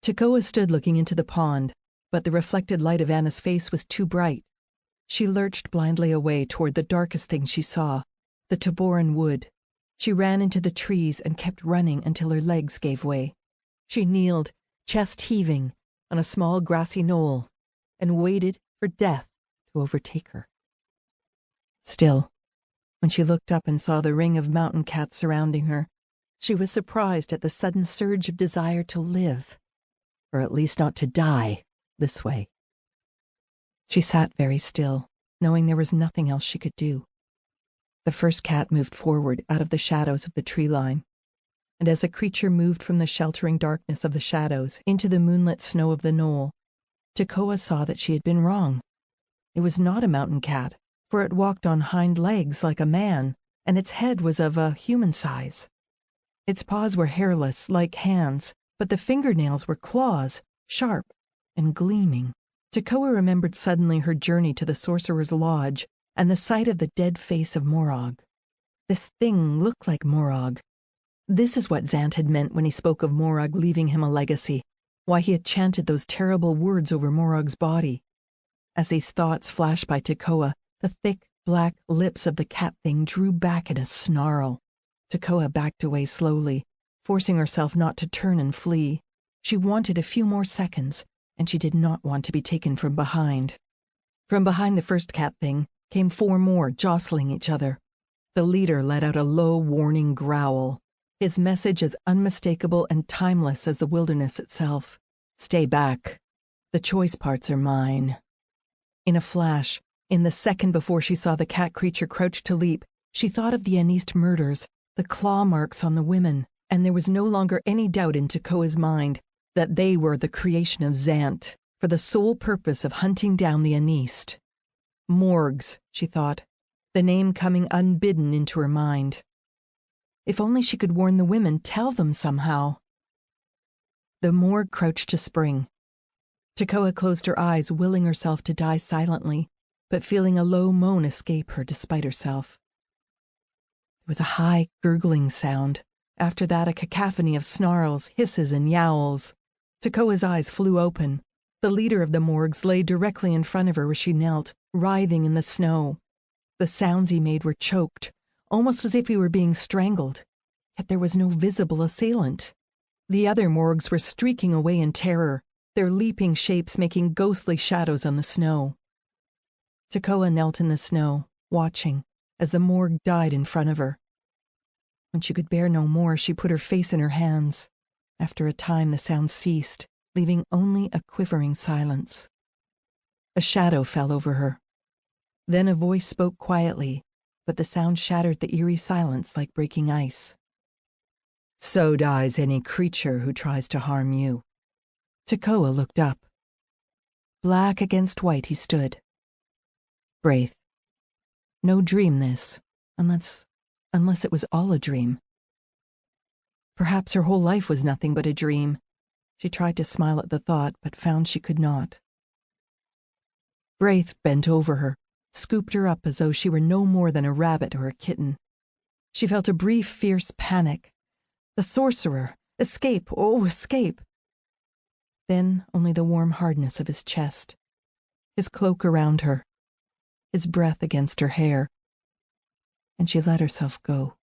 Tekoah stood looking into the pond, but the reflected light of Anna's face was too bright. She lurched blindly away toward the darkest thing she saw, the Taboran wood. She ran into the trees and kept running until her legs gave way. She kneeled, chest heaving, on a small grassy knoll, and waited for death to overtake her. Still, when she looked up and saw the ring of mountain cats surrounding her, she was surprised at the sudden surge of desire to live, or at least not to die, this way. She sat very still, knowing there was nothing else she could do. The first cat moved forward out of the shadows of the tree line, and as the creature moved from the sheltering darkness of the shadows into the moonlit snow of the knoll, Tekoah saw that she had been wrong. It was not a mountain cat, for it walked on hind legs like a man, and its head was of a human size. Its paws were hairless, like hands, but the fingernails were claws, sharp and gleaming. Tekoah remembered suddenly her journey to the sorcerer's lodge and the sight of the dead face of Morag. This thing looked like Morag. This is what Zant had meant when he spoke of Morag leaving him a legacy, why he had chanted those terrible words over Morag's body. As these thoughts flashed by Tekoah, the thick, black lips of the cat thing drew back in a snarl. Tekoah backed away slowly, forcing herself not to turn and flee. She wanted a few more seconds, and she did not want to be taken from behind. From behind the first cat thing came 4 more, jostling each other. The leader let out a low, warning growl, his message as unmistakable and timeless as the wilderness itself. Stay back. The choice parts are mine. In a flash, in the second before she saw the cat creature crouch to leap, she thought of the Anniste murders, the claw marks on the women, and there was no longer any doubt in Tekoah's mind that they were the creation of Zant, for the sole purpose of hunting down the Anniste. Morgs, she thought, the name coming unbidden into her mind. If only she could warn the women, tell them somehow. The Morg crouched to spring. Tekoah closed her eyes, willing herself to die silently, but feeling a low moan escape her despite herself. There was a high, gurgling sound. After that, a cacophony of snarls, hisses, and yowls. Tekoah's eyes flew open. The leader of the Morgs lay directly in front of her where she knelt, writhing in the snow. The sounds he made were choked, almost as if he were being strangled. Yet there was no visible assailant. The other Morgs were streaking away in terror, their leaping shapes making ghostly shadows on the snow. Tekoah knelt in the snow, watching, as the Morg died in front of her. When she could bear no more, she put her face in her hands. After a time, the sound ceased, leaving only a quivering silence. A shadow fell over her. Then a voice spoke quietly, but the sound shattered the eerie silence like breaking ice. So dies any creature who tries to harm you. Tekoah looked up. Black against white he stood. Braith. No dream this, unless it was all a dream. Perhaps her whole life was nothing but a dream. She tried to smile at the thought, but found she could not. Braith bent over her, scooped her up as though she were no more than a rabbit or a kitten. She felt a brief, fierce panic. The sorcerer! Escape! Oh, escape! Then only the warm hardness of his chest, his cloak around her, his breath against her hair, and she let herself go.